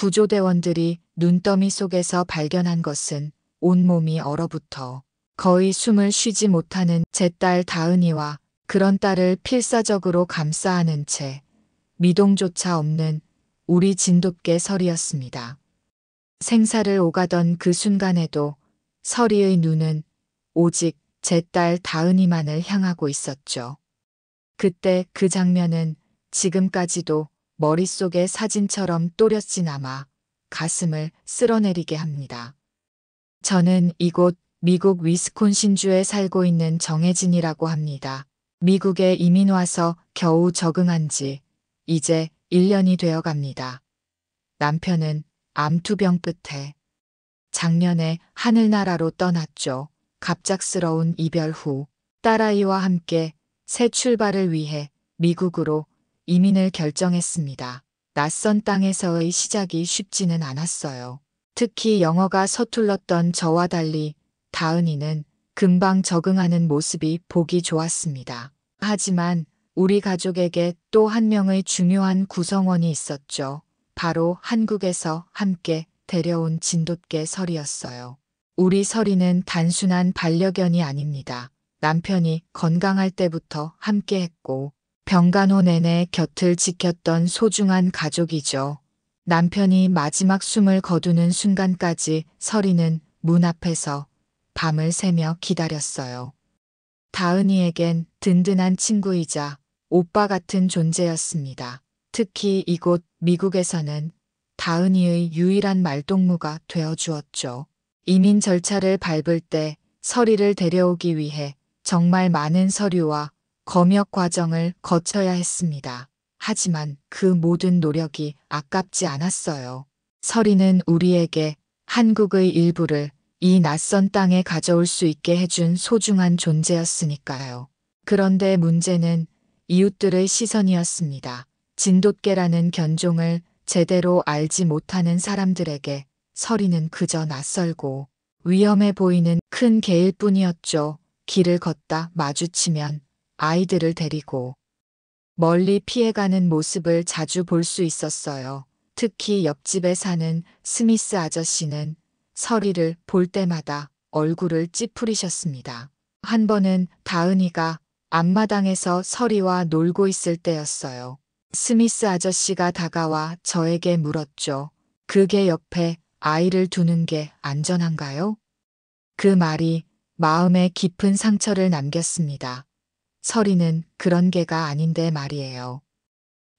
구조대원들이 눈더미 속에서 발견한 것은 온몸이 얼어붙어 거의 숨을 쉬지 못하는 제 딸 다은이와 그런 딸을 필사적으로 감싸 안은 채 미동조차 없는 우리 진돗개 설이었습니다. 생사를 오가던 그 순간에도 설이의 눈은 오직 제 딸 다은이만을 향하고 있었죠. 그때 그 장면은 지금까지도 머릿속의 사진처럼 또렷이 남아 가슴을 쓸어내리게 합니다. 저는 이곳 미국 위스콘신주에 살고 있는 정혜진이라고 합니다. 미국에 이민 와서 겨우 적응한 지 이제 1년이 되어 갑니다. 남편은 암투병 끝에 작년에 하늘나라로 떠났죠. 갑작스러운 이별 후 딸아이와 함께 새 출발을 위해 미국으로 이민을 결정했습니다. 낯선 땅에서의 시작이 쉽지는 않았어요. 특히 영어가 서툴렀던 저와 달리 다은이는 금방 적응하는 모습이 보기 좋았습니다. 하지만 우리 가족에게 또 한 명의 중요한 구성원이 있었죠. 바로 한국에서 함께 데려온 진돗개 설이었어요. 우리 설이는 단순한 반려견이 아닙니다. 남편이 건강할 때부터 함께 했고 병간호 내내 곁을 지켰던 소중한 가족이죠. 남편이 마지막 숨을 거두는 순간까지 설이는 문 앞에서 밤을 새며 기다렸어요. 다은이에겐 든든한 친구이자 오빠 같은 존재였습니다. 특히 이곳 미국에서는 다은이의 유일한 말동무가 되어 주었죠. 이민 절차를 밟을 때 설이를 데려오기 위해 정말 많은 서류와 검역 과정을 거쳐야 했습니다. 하지만 그 모든 노력이 아깝지 않았어요. 설이는 우리에게 한국의 일부를 이 낯선 땅에 가져올 수 있게 해준 소중한 존재였으니까요. 그런데 문제는 이웃들의 시선이었습니다. 진돗개라는 견종을 제대로 알지 못하는 사람들에게 설이는 그저 낯설고 위험해 보이는 큰 개일 뿐이었죠. 길을 걷다 마주치면 아이들을 데리고 멀리 피해가는 모습을 자주 볼 수 있었어요. 특히 옆집에 사는 스미스 아저씨는 설이를 볼 때마다 얼굴을 찌푸리셨습니다. 한 번은 다은이가 앞마당에서 설이와 놀고 있을 때였어요. 스미스 아저씨가 다가와 저에게 물었죠. 그 개 옆에 아이를 두는 게 안전한가요? 그 말이 마음에 깊은 상처를 남겼습니다. 설이는 그런 개가 아닌데 말이에요.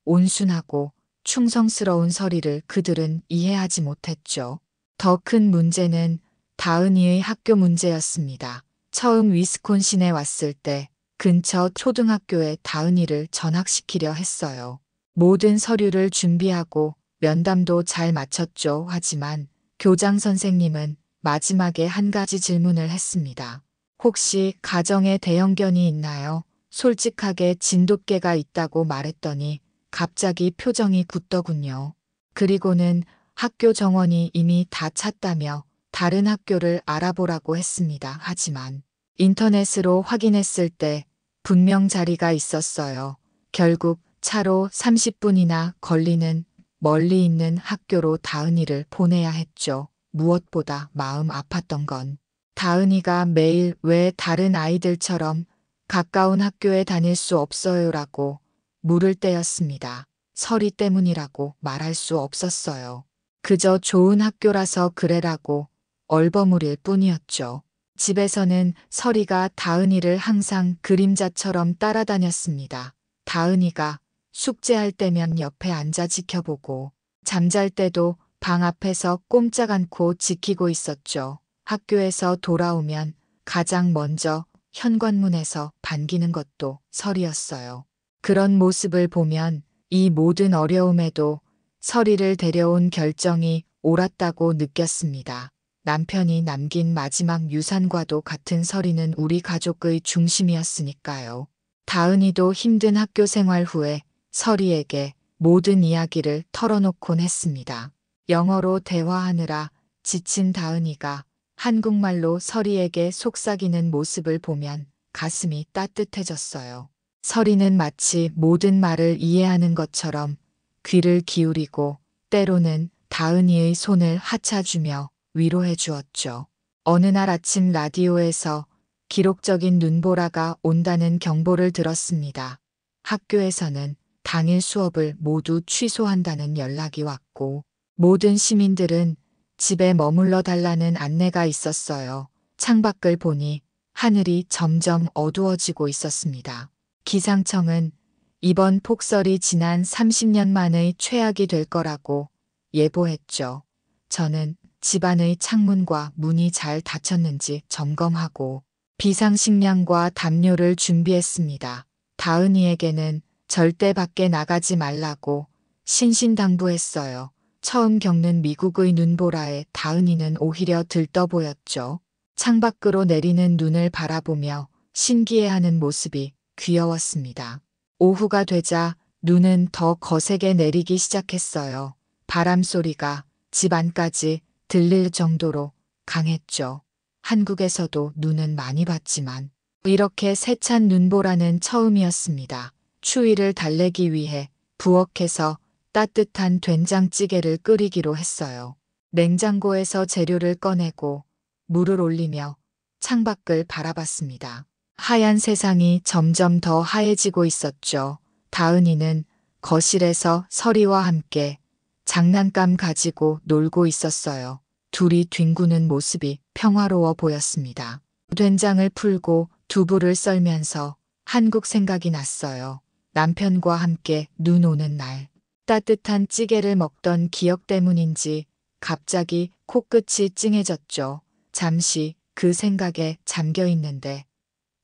온순하고 충성스러운 설이를 그들은 이해하지 못했죠. 더 큰 문제는 다은이의 학교 문제였습니다. 처음 위스콘신에 왔을 때 근처 초등학교에 다은이를 전학시키려 했어요. 모든 서류를 준비하고 면담도 잘 마쳤죠. 하지만 교장 선생님은 마지막에 한 가지 질문을 했습니다. 혹시 가정에 대형견이 있나요? 솔직하게 진돗개가 있다고 말했더니 갑자기 표정이 굳더군요. 그리고는 학교 정원이 이미 다 찼다며 다른 학교를 알아보라고 했습니다. 하지만 인터넷으로 확인했을 때 분명 자리가 있었어요. 결국 차로 30분이나 걸리는 멀리 있는 학교로 다은이를 보내야 했죠. 무엇보다 마음 아팠던 건 다은이가 매일 왜 다른 아이들처럼 가까운 학교에 다닐 수 없어요라고 물을 때였습니다. 설이 때문이라고 말할 수 없었어요. 그저 좋은 학교라서 그래라고 얼버무릴 뿐이었죠. 집에서는 설이가 다은이를 항상 그림자처럼 따라다녔습니다. 다은이가 숙제할 때면 옆에 앉아 지켜보고 잠잘 때도 방 앞에서 꼼짝 않고 지키고 있었죠. 학교에서 돌아오면 가장 먼저 현관문에서 반기는 것도 설이었어요. 그런 모습을 보면 이 모든 어려움에도 설이를 데려온 결정이 옳았다고 느꼈습니다. 남편이 남긴 마지막 유산과도 같은 설이는 우리 가족의 중심이었으니까요. 다은이도 힘든 학교 생활 후에 설이에게 모든 이야기를 털어놓곤 했습니다. 영어로 대화하느라 지친 다은이가 한국말로 설이에게 속삭이는 모습을 보면 가슴이 따뜻해졌어요. 설이는 마치 모든 말을 이해하는 것처럼 귀를 기울이고 때로는 다은이의 손을 하차주며 위로해 주었죠. 어느 날 아침 라디오에서 기록적인 눈보라가 온다는 경보를 들었습니다. 학교에서는 당일 수업을 모두 취소한다는 연락이 왔고 모든 시민들은 집에 머물러 달라는 안내가 있었어요. 창밖을 보니 하늘이 점점 어두워지고 있었습니다. 기상청은 이번 폭설이 지난 30년 만의 최악이 될 거라고 예보했죠. 저는 집안의 창문과 문이 잘 닫혔는지 점검하고 비상식량과 담요를 준비했습니다. 다은이에게는 절대 밖에 나가지 말라고 신신당부했어요. 처음 겪는 미국의 눈보라에 다은이는 오히려 들떠 보였죠. 창밖으로 내리는 눈을 바라보며 신기해하는 모습이 귀여웠습니다. 오후가 되자 눈은 더 거세게 내리기 시작했어요. 바람 소리가 집 안까지 들릴 정도로 강했죠. 한국에서도 눈은 많이 봤지만 이렇게 세찬 눈보라는 처음이었습니다. 추위를 달래기 위해 부엌에서 따뜻한 된장찌개를 끓이기로 했어요. 냉장고에서 재료를 꺼내고 물을 올리며 창밖을 바라봤습니다. 하얀 세상이 점점 더 하얘지고 있었죠. 다은이는 거실에서 서리와 함께 장난감 가지고 놀고 있었어요. 둘이 뒹구는 모습이 평화로워 보였습니다. 된장을 풀고 두부를 썰면서 한국 생각이 났어요. 남편과 함께 눈 오는 날 따뜻한 찌개를 먹던 기억 때문인지 갑자기 코끝이 찡해졌죠. 잠시 그 생각에 잠겨 있는데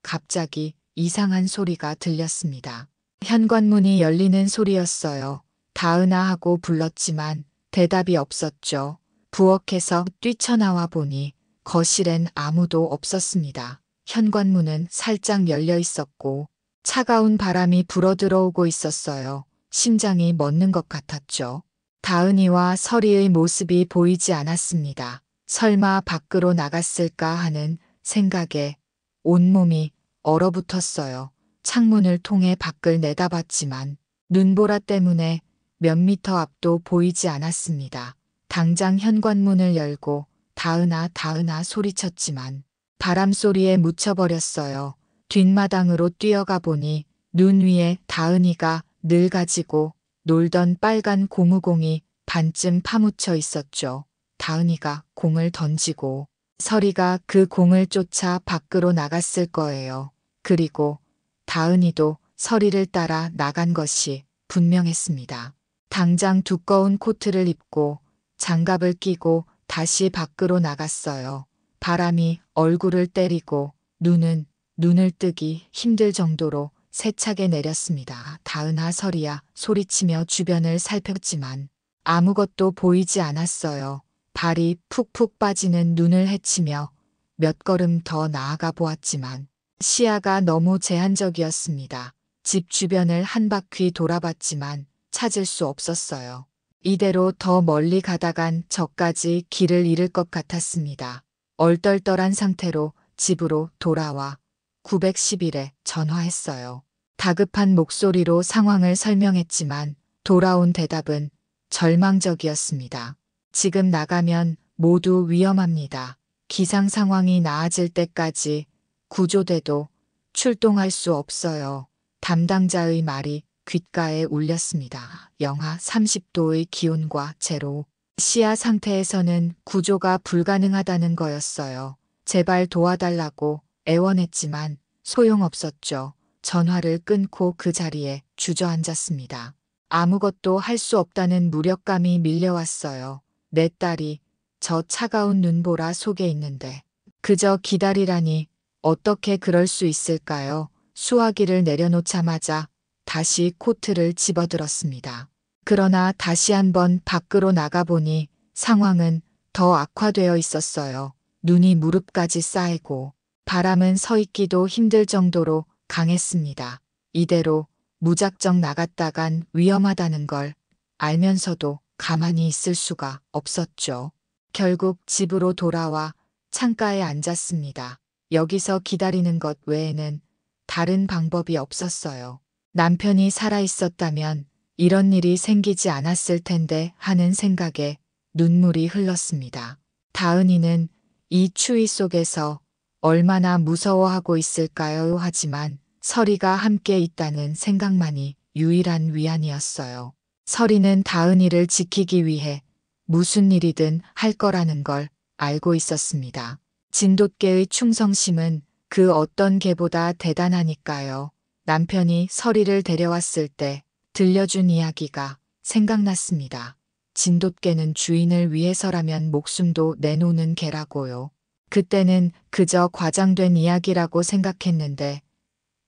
갑자기 이상한 소리가 들렸습니다. 현관문이 열리는 소리였어요. 다은아 하고 불렀지만 대답이 없었죠. 부엌에서 뛰쳐나와 보니 거실엔 아무도 없었습니다. 현관문은 살짝 열려 있었고 차가운 바람이 불어들어오고 있었어요. 심장이 멎는 것 같았죠. 다은이와 서리의 모습이 보이지 않았습니다. 설마 밖으로 나갔을까 하는 생각에 온몸이 얼어붙었어요. 창문을 통해 밖을 내다봤지만 눈보라 때문에 몇 미터 앞도 보이지 않았습니다. 당장 현관문을 열고 다은아 다은아 소리쳤지만 바람 소리에 묻혀버렸어요. 뒷마당으로 뛰어가 보니 눈 위에 다은이가 늘 가지고 놀던 빨간 고무공이 반쯤 파묻혀 있었죠. 다은이가 공을 던지고 서리가 그 공을 쫓아 밖으로 나갔을 거예요. 그리고 다은이도 서리를 따라 나간 것이 분명했습니다. 당장 두꺼운 코트를 입고 장갑을 끼고 다시 밖으로 나갔어요. 바람이 얼굴을 때리고 눈을 뜨기 힘들 정도로 세차게 내렸습니다. 다은아 서리야 소리치며 주변을 살폈지만 아무것도 보이지 않았어요. 발이 푹푹 빠지는 눈을 헤치며 몇 걸음 더 나아가 보았지만 시야가 너무 제한적이었습니다. 집 주변을 한 바퀴 돌아봤지만 찾을 수 없었어요. 이대로 더 멀리 가다간 저까지 길을 잃을 것 같았습니다. 얼떨떨한 상태로 집으로 돌아와 911에 전화했어요. 다급한 목소리로 상황을 설명했지만 돌아온 대답은 절망적이었습니다. 지금 나가면 모두 위험합니다. 기상 상황이 나아질 때까지 구조대도 출동할 수 없어요. 담당자의 말이 귓가에 울렸습니다. 영하 30도의 기온과 제로. 시야 상태에서는 구조가 불가능하다는 거였어요. 제발 도와달라고 애원했지만 소용없었죠. 전화를 끊고 그 자리에 주저앉았습니다. 아무것도 할 수 없다는 무력감이 밀려왔어요. 내 딸이 저 차가운 눈보라 속에 있는데 그저 기다리라니 어떻게 그럴 수 있을까요? 수화기를 내려놓자마자 다시 코트를 집어들었습니다. 그러나 다시 한번 밖으로 나가보니 상황은 더 악화되어 있었어요. 눈이 무릎까지 쌓이고 바람은 서 있기도 힘들 정도로 강했습니다. 이대로 무작정 나갔다간 위험하다는 걸 알면서도 가만히 있을 수가 없었죠. 결국 집으로 돌아와 창가에 앉았습니다. 여기서 기다리는 것 외에는 다른 방법이 없었어요. 남편이 살아있었다면 이런 일이 생기지 않았을 텐데 하는 생각에 눈물이 흘렀습니다. 다은이는 이 추위 속에서 얼마나 무서워하고 있을까요? 하지만 서리가 함께 있다는 생각만이 유일한 위안이었어요. 서리는 다은이를 지키기 위해 무슨 일이든 할 거라는 걸 알고 있었습니다. 진돗개의 충성심은 그 어떤 개보다 대단하니까요. 남편이 서리를 데려왔을 때 들려준 이야기가 생각났습니다. 진돗개는 주인을 위해서라면 목숨도 내놓는 개라고요. 그때는 그저 과장된 이야기라고 생각했는데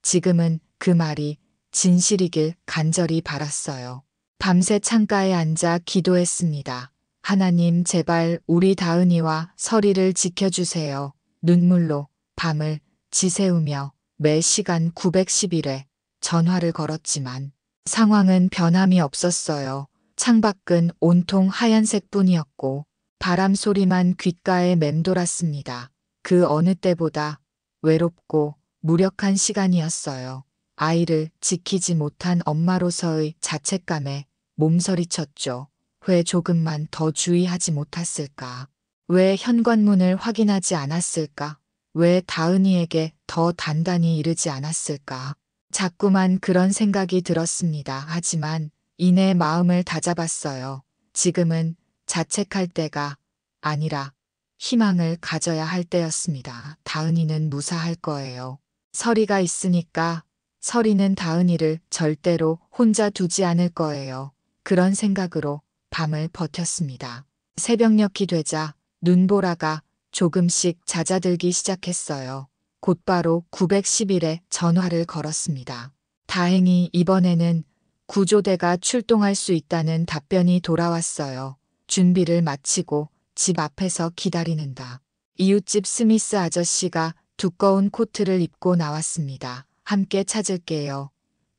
지금은 그 말이 진실이길 간절히 바랐어요. 밤새 창가에 앉아 기도했습니다. 하나님, 제발 우리 다은이와 서리를 지켜주세요. 눈물로 밤을 지새우며 매 시간 911회 전화를 걸었지만 상황은 변함이 없었어요. 창밖은 온통 하얀색뿐이었고 바람 소리만 귓가에 맴돌았습니다. 그 어느 때보다 외롭고 무력한 시간이었어요. 아이를 지키지 못한 엄마로서의 자책감에 몸서리쳤죠. 왜 조금만 더 주의하지 못했을까? 왜 현관문을 확인하지 않았을까? 왜 다은이에게 더 단단히 이르지 않았을까? 자꾸만 그런 생각이 들었습니다. 하지만 이내 마음을 다잡았어요. 지금은 자책할 때가 아니라 희망을 가져야 할 때였습니다. 다은이는 무사할 거예요. 서리가 있으니까 서리는 다은이를 절대로 혼자 두지 않을 거예요. 그런 생각으로 밤을 버텼습니다. 새벽녘이 되자 눈보라가 조금씩 잦아들기 시작했어요. 곧바로 911에 전화를 걸었습니다. 다행히 이번에는 구조대가 출동할 수 있다는 답변이 돌아왔어요. 준비를 마치고 집 앞에서 기다리는다. 이웃집 스미스 아저씨가 두꺼운 코트를 입고 나왔습니다. 함께 찾을게요.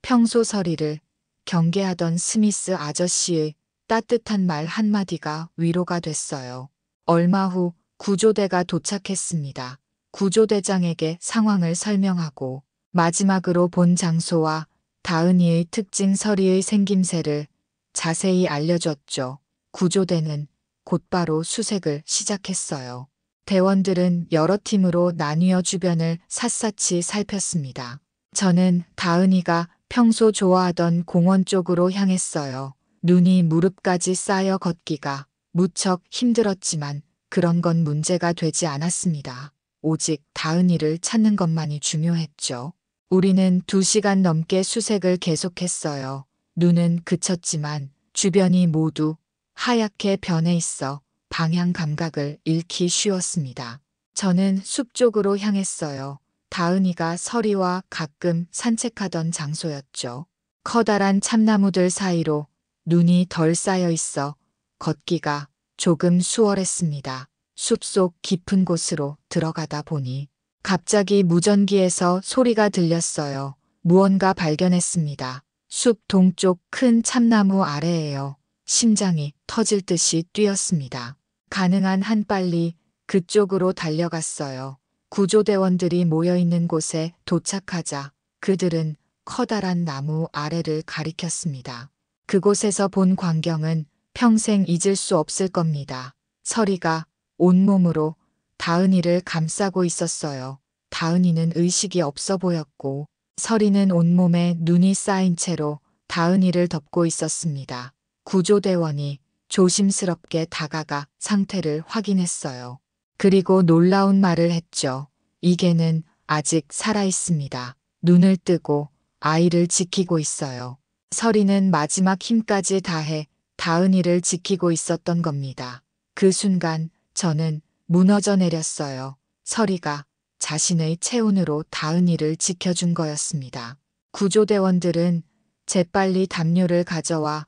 평소 서리를 경계하던 스미스 아저씨의 따뜻한 말 한마디가 위로가 됐어요. 얼마 후 구조대가 도착했습니다. 구조대장에게 상황을 설명하고 마지막으로 본 장소와 다은이의 특징 서리의 생김새를 자세히 알려줬죠. 구조대는 곧바로 수색을 시작했어요. 대원들은 여러 팀으로 나뉘어 주변을 샅샅이 살폈습니다. 저는 다은이가 평소 좋아하던 공원 쪽으로 향했어요. 눈이 무릎까지 쌓여 걷기가 무척 힘들었지만 그런 건 문제가 되지 않았습니다. 오직 다은이를 찾는 것만이 중요했죠. 우리는 2시간 넘게 수색을 계속했어요. 눈은 그쳤지만 주변이 모두 하얗게 변해 있어 방향 감각을 잃기 쉬웠습니다. 저는 숲 쪽으로 향했어요. 다은이가 서리와 가끔 산책하던 장소였죠. 커다란 참나무들 사이로 눈이 덜 쌓여 있어 걷기가 조금 수월했습니다. 숲속 깊은 곳으로 들어가다 보니 갑자기 무전기에서 소리가 들렸어요. 무언가 발견했습니다. 숲 동쪽 큰 참나무 아래에요. 심장이 터질 듯이 뛰었습니다. 가능한 한 빨리 그쪽으로 달려갔어요. 구조대원들이 모여있는 곳에 도착하자 그들은 커다란 나무 아래를 가리켰습니다. 그곳에서 본 광경은 평생 잊을 수 없을 겁니다. 서리가 온몸으로 다은이를 감싸고 있었어요. 다은이는 의식이 없어 보였고 서리는 온몸에 눈이 쌓인 채로 다은이를 덮고 있었습니다. 구조대원이 조심스럽게 다가가 상태를 확인했어요. 그리고 놀라운 말을 했죠. 이 개는 아직 살아 있습니다. 눈을 뜨고 아이를 지키고 있어요. 서리는 마지막 힘까지 다해 다은이를 지키고 있었던 겁니다. 그 순간 저는 무너져 내렸어요. 서리가 자신의 체온으로 다은이를 지켜준 거였습니다. 구조대원들은 재빨리 담요를 가져와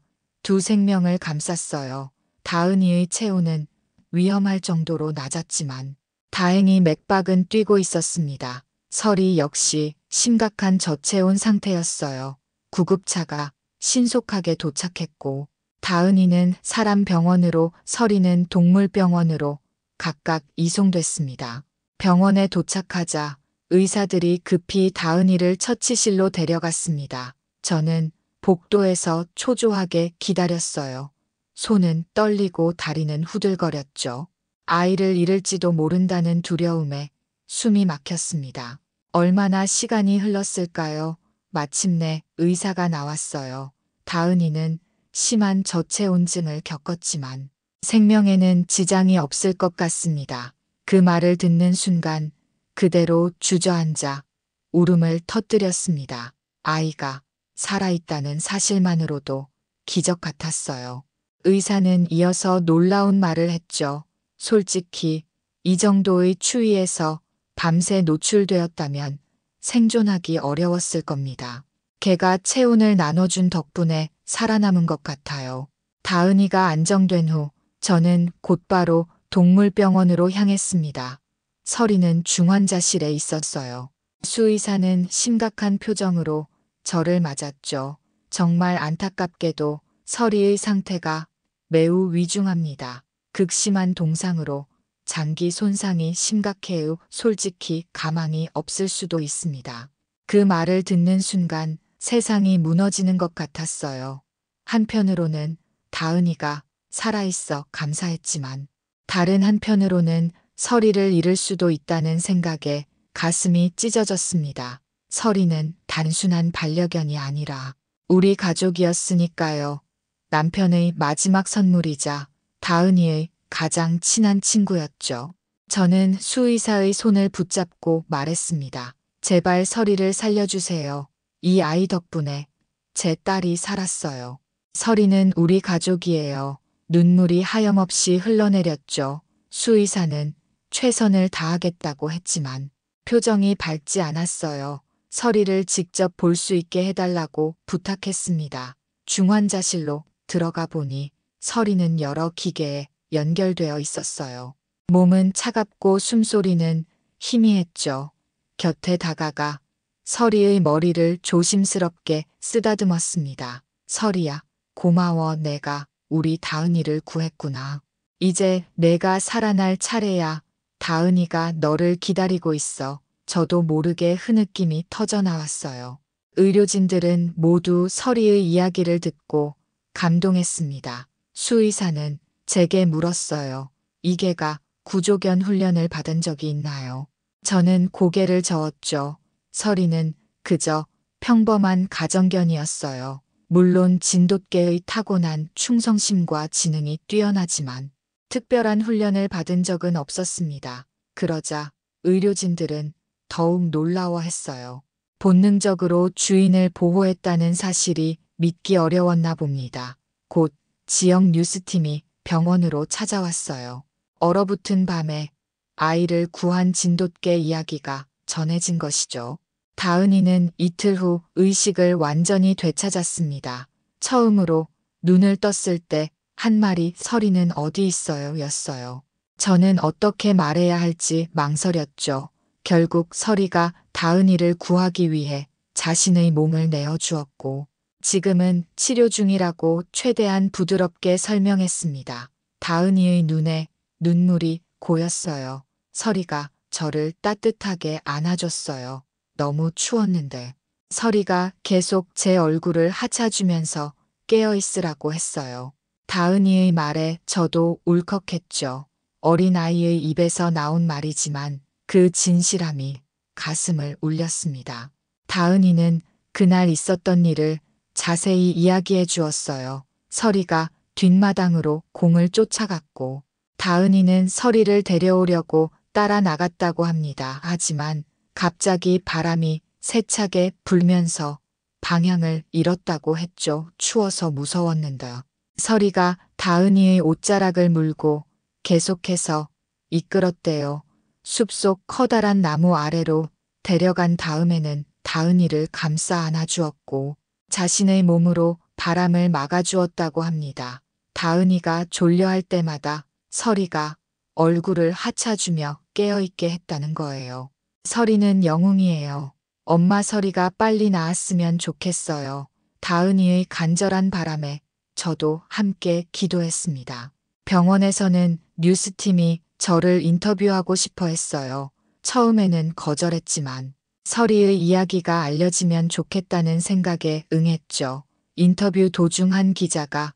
2 생명을 감쌌어요. 다은이의 체온은 위험할 정도로 낮았지만 다행히 맥박은 뛰고 있었습니다. 서리 역시 심각한 저체온 상태였어요. 구급차가 신속하게 도착했고 다은이는 사람 병원으로 서리는 동물 병원으로 각각 이송됐습니다. 병원에 도착하자 의사들이 급히 다은이를 처치실로 데려갔습니다. 저는 복도에서 초조하게 기다렸어요. 손은 떨리고 다리는 후들거렸죠. 아이를 잃을지도 모른다는 두려움에 숨이 막혔습니다. 얼마나 시간이 흘렀을까요? 마침내 의사가 나왔어요. 다은이는 심한 저체온증을 겪었지만 생명에는 지장이 없을 것 같습니다. 그 말을 듣는 순간 그대로 주저앉아 울음을 터뜨렸습니다. 아이가 살아있다는 사실만으로도 기적 같았어요. 의사는 이어서 놀라운 말을 했죠. 솔직히 이 정도의 추위에서 밤새 노출되었다면 생존하기 어려웠을 겁니다. 개가 체온을 나눠준 덕분에 살아남은 것 같아요. 다은이가 안정된 후 저는 곧바로 동물병원으로 향했습니다. 서리는 중환자실에 있었어요. 수의사는 심각한 표정으로 저를 맞았죠. 정말 안타깝게도 서리의 상태가 매우 위중합니다. 극심한 동상으로 장기 손상이 심각해요. 솔직히 가망이 없을 수도 있습니다. 그 말을 듣는 순간 세상이 무너지는 것 같았어요. 한편으로는 다은이가 살아있어 감사했지만 다른 한편으로는 서리를 잃을 수도 있다는 생각에 가슴이 찢어졌습니다. 서리는 단순한 반려견이 아니라 우리 가족이었으니까요. 남편의 마지막 선물이자 다은이의 가장 친한 친구였죠. 저는 수의사의 손을 붙잡고 말했습니다. 제발 서리를 살려주세요. 이 아이 덕분에 제 딸이 살았어요. 서리는 우리 가족이에요. 눈물이 하염없이 흘러내렸죠. 수의사는 최선을 다하겠다고 했지만 표정이 밝지 않았어요. 서리를 직접 볼 수 있게 해달라고 부탁했습니다. 중환자실로 들어가 보니 서리는 여러 기계에 연결되어 있었어요. 몸은 차갑고 숨소리는 희미했죠. 곁에 다가가 서리의 머리를 조심스럽게 쓰다듬었습니다. 서리야, 고마워. 내가 우리 다은이를 구했구나. 이제 내가 살아날 차례야. 다은이가 너를 기다리고 있어. 저도 모르게 흐느낌이 터져 나왔어요. 의료진들은 모두 서리의 이야기를 듣고 감동했습니다. 수의사는 제게 물었어요. 이 개가 구조견 훈련을 받은 적이 있나요? 저는 고개를 저었죠. 서리는 그저 평범한 가정견이었어요. 물론 진돗개의 타고난 충성심과 지능이 뛰어나지만 특별한 훈련을 받은 적은 없었습니다. 그러자 의료진들은 더욱 놀라워했어요. 본능적으로 주인을 보호했다는 사실이 믿기 어려웠나 봅니다. 곧 지역 뉴스팀이 병원으로 찾아왔어요. 얼어붙은 밤에 아이를 구한 진돗개 이야기가 전해진 것이죠. 다은이는 이틀 후 의식을 완전히 되찾았습니다. 처음으로 눈을 떴을 때 한 말이 서리는 어디 있어요? 였어요. 저는 어떻게 말해야 할지 망설였죠. 결국 서리가 다은이를 구하기 위해 자신의 몸을 내어주었고 지금은 치료 중이라고 최대한 부드럽게 설명했습니다. 다은이의 눈에 눈물이 고였어요. 서리가 저를 따뜻하게 안아줬어요. 너무 추웠는데. 서리가 계속 제 얼굴을 하차주면서 깨어있으라고 했어요. 다은이의 말에 저도 울컥했죠. 어린아이의 입에서 나온 말이지만 그 진실함이 가슴을 울렸습니다. 다은이는 그날 있었던 일을 자세히 이야기해 주었어요. 서리가 뒷마당으로 공을 쫓아갔고 다은이는 서리를 데려오려고 따라 나갔다고 합니다. 하지만 갑자기 바람이 세차게 불면서 방향을 잃었다고 했죠. 추워서 무서웠는데. 서리가 다은이의 옷자락을 물고 계속해서 이끌었대요. 숲속 커다란 나무 아래로 데려간 다음에는 다은이를 감싸 안아주었고 자신의 몸으로 바람을 막아주었다고 합니다. 다은이가 졸려할 때마다 서리가 얼굴을 하차주며 깨어있게 했다는 거예요. 서리는 영웅이에요. 엄마 서리가 빨리 나았으면 좋겠어요. 다은이의 간절한 바람에 저도 함께 기도했습니다. 병원에서는 뉴스팀이 저를 인터뷰하고 싶어 했어요. 처음에는 거절했지만 서리의 이야기가 알려지면 좋겠다는 생각에 응했죠. 인터뷰 도중 한 기자가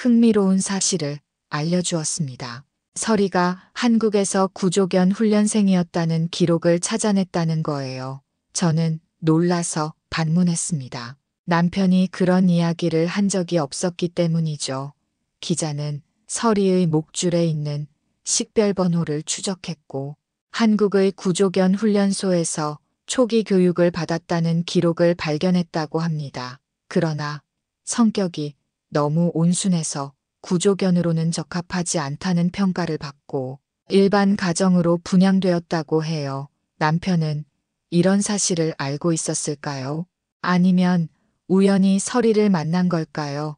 흥미로운 사실을 알려주었습니다. 서리가 한국에서 구조견 훈련생이었다는 기록을 찾아냈다는 거예요. 저는 놀라서 반문했습니다. 남편이 그런 이야기를 한 적이 없었기 때문이죠. 기자는 서리의 목줄에 있는 식별번호를 추적했고 한국의 구조견 훈련소에서 초기 교육을 받았다는 기록을 발견했다고 합니다. 그러나 성격이 너무 온순해서 구조견으로는 적합하지 않다는 평가를 받고 일반 가정으로 분양되었다고 해요. 남편은 이런 사실을 알고 있었을까요? 아니면 우연히 서리를 만난 걸까요?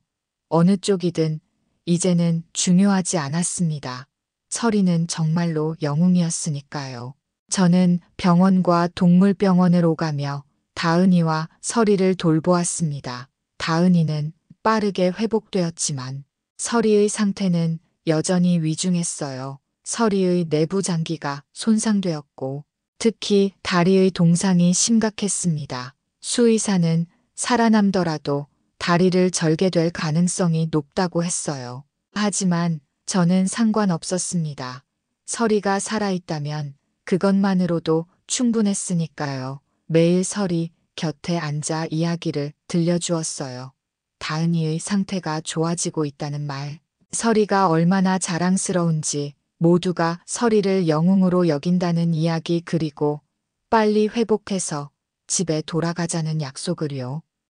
어느 쪽이든 이제는 중요하지 않았습니다. 서리는 정말로 영웅이었으니까요. 저는 병원과 동물병원을 오가며 다은이와 서리를 돌보았습니다. 다은이는 빠르게 회복되었지만 서리의 상태는 여전히 위중했어요. 서리의 내부 장기가 손상되었고 특히 다리의 동상이 심각했습니다. 수의사는 살아남더라도 다리를 절게 될 가능성이 높다고 했어요. 하지만 저는 상관없었습니다. 서리가 살아있다면 그것만으로도 충분했으니까요. 매일 서리 곁에 앉아 이야기를 들려주었어요. 다은이의 상태가 좋아지고 있다는 말, 서리가 얼마나 자랑스러운지, 모두가 서리를 영웅으로 여긴다는 이야기, 그리고 빨리 회복해서 집에 돌아가자는 약속을요.